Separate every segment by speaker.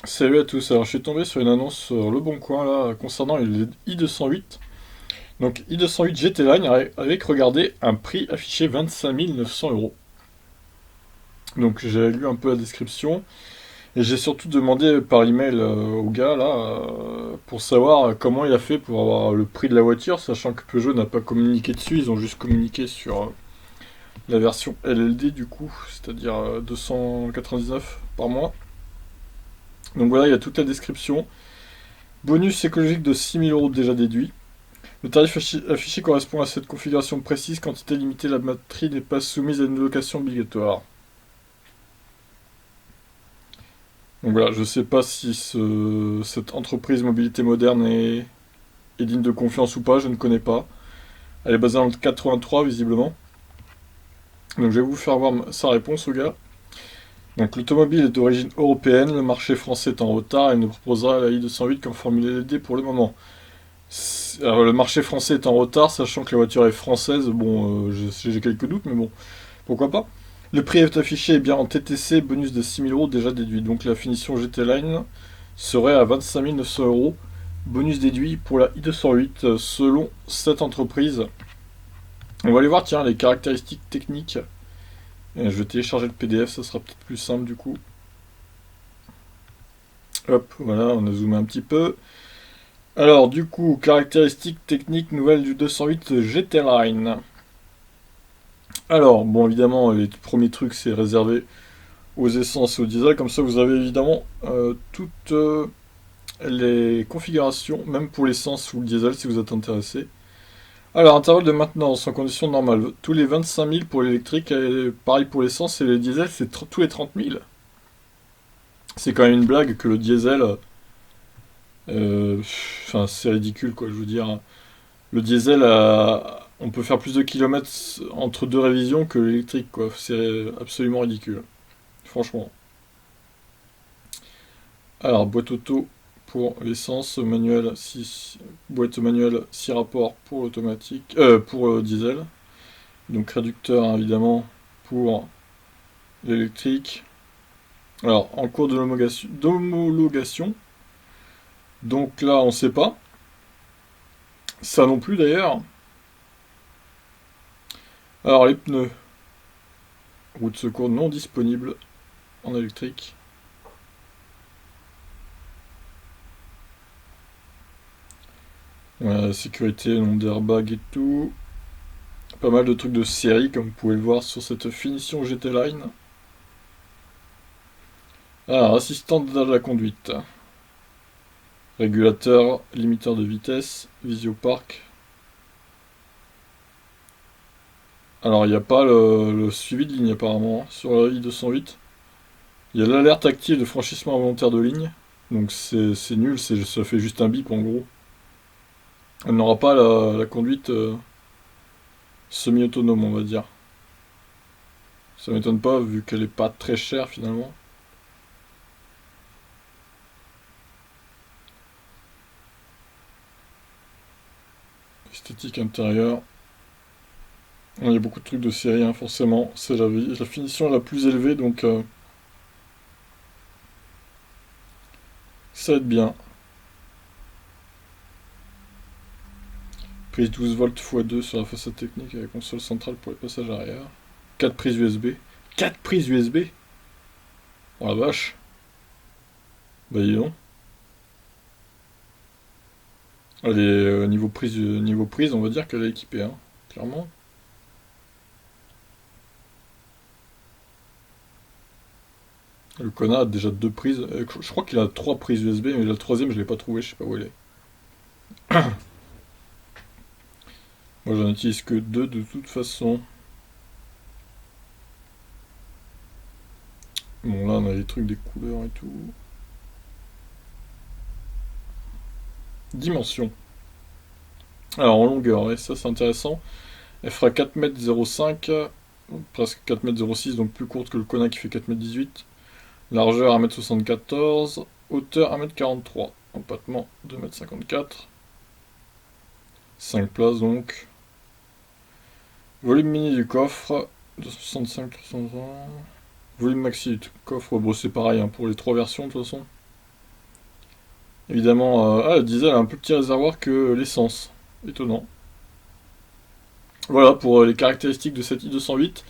Speaker 1: Salut à tous, alors je suis tombé sur une annonce sur Le Bon Coin là concernant le i208. Donc i208 GT Line avec, regardez, un prix affiché 25 900 euros. Donc j'ai lu un peu la description et j'ai surtout demandé par email au gars là pour savoir comment il a fait pour avoir le prix de la voiture, sachant que Peugeot n'a pas communiqué dessus, ils ont juste communiqué sur la version LLD du coup, c'est-à-dire 299 par mois. Donc voilà, il y a toute la description. Bonus écologique de 6 000 euros déjà déduit. Le tarif affiché correspond à cette configuration précise. Quantité limitée, la batterie n'est pas soumise à une location obligatoire. Donc voilà, je sais pas si cette entreprise mobilité moderne est digne de confiance ou pas, je ne connais pas. Elle est basée dans le 83 visiblement. Donc je vais vous faire voir sa réponse au gars. Donc l'automobile est d'origine européenne, le marché français est en retard et ne proposera la i208 qu'en formule LED pour le moment. Alors, le marché français est en retard, sachant que la voiture est française, bon, j'ai quelques doutes, mais bon, pourquoi pas. Le prix est affiché eh bien en TTC, bonus de 6 000 euros déjà déduit. Donc la finition GT Line serait à 25 900 euros, bonus déduit pour la i208 selon cette entreprise. On va aller voir, tiens, les caractéristiques techniques. Je vais télécharger le PDF, ça sera peut-être plus simple du coup. Hop, voilà, on a zoomé un petit peu. Alors, du coup, caractéristiques techniques nouvelles du 208 GT Line. Alors, bon, évidemment, les premiers trucs, c'est réservé aux essences et au diesel. Comme ça, vous avez évidemment toutes les configurations, même pour l'essence ou le diesel, si vous êtes intéressé. Alors, intervalle de maintenance en conditions normales, tous les 25 000 pour l'électrique, et pareil pour l'essence et le diesel, c'est tous les 30 000. C'est quand même une blague que le diesel. Enfin, c'est ridicule, quoi, je veux dire. Le diesel, on peut faire plus de kilomètres entre deux révisions que l'électrique, quoi. C'est absolument ridicule. Franchement. Alors, boîte auto pour l'essence, manuel 6, boîte manuelle 6 rapports pour l'automatique, pour le diesel. Donc réducteur hein, évidemment pour l'électrique. Alors, en cours d'homologation. Donc là, on sait pas. Ça non plus d'ailleurs. Alors, les pneus. Roue de secours non disponible en électrique. Voilà, sécurité, nombre d'airbags et tout. Pas mal de trucs de série, comme vous pouvez le voir sur cette finition GT Line. Alors, assistant de la conduite. Régulateur, limiteur de vitesse, visiopark. Alors, il n'y a pas le suivi de ligne apparemment hein, sur la i208. Il y a l'alerte active de franchissement involontaire de ligne. Donc c'est nul, ça fait juste un bip en gros. Elle n'aura pas la conduite semi-autonome, on va dire. Ça m'étonne pas vu qu'elle est pas très chère finalement. Esthétique intérieure. Il y a beaucoup de trucs de série, hein, forcément. C'est la finition la plus élevée, donc ça va être bien. Prise 12 volts x2 sur la façade technique avec console centrale pour les passages arrière. 4 prises USB. 4 prises USB. Oh la vache. Bah dis donc. Elle est niveau prise, on va dire qu'elle est équipée, hein, clairement. Le connard a déjà 2 prises. Je crois qu'il a 3 prises USB, mais la troisième je l'ai pas trouvée, je sais pas où elle est. Moi j'en utilise que 2 de toute façon. Bon là on a les trucs des couleurs et tout. Dimension. Alors en longueur, ouais, ça c'est intéressant. Elle fera 4,05 m, presque 4,06 m, donc plus courte que le Kona qui fait 4,18 m. Largeur 1,74 m, hauteur 1,43 m, empattement 2,54 m. 5 places donc. Volume mini du coffre 265 320. Volume maxi du coffre, bon c'est pareil hein, pour les trois versions de toute façon. Évidemment, le diesel a un plus petit réservoir que l'essence. Étonnant. Voilà pour les caractéristiques de cette i208.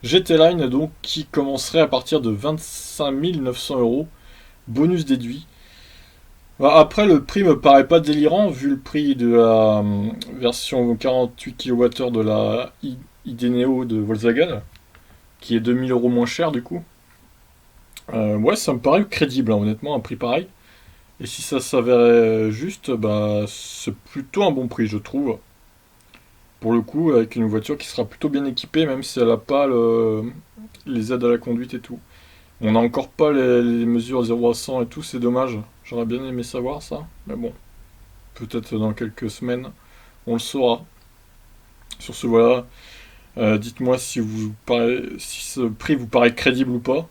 Speaker 1: GT Line donc qui commencerait à partir de 25 900 euros, bonus déduit. Bah, après, le prix me paraît pas délirant vu le prix de la version 48 kWh de la ID Neo de Volkswagen, qui est 2000 euros moins cher du coup. Ouais, ça me paraît crédible, hein, honnêtement, un prix pareil. Et si ça s'avérait juste, bah, c'est plutôt un bon prix, je trouve. Pour le coup, avec une voiture qui sera plutôt bien équipée, même si elle n'a pas les aides à la conduite et tout. On n'a encore pas les mesures 0 à 100 et tout, c'est dommage. J'aurais bien aimé savoir ça. Mais bon, peut-être dans quelques semaines, on le saura. Sur ce, voilà. Dites-moi si ce prix vous paraît crédible ou pas.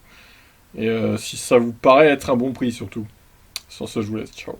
Speaker 1: Et si ça vous paraît être un bon prix surtout. Sur ce, je vous laisse. Ciao.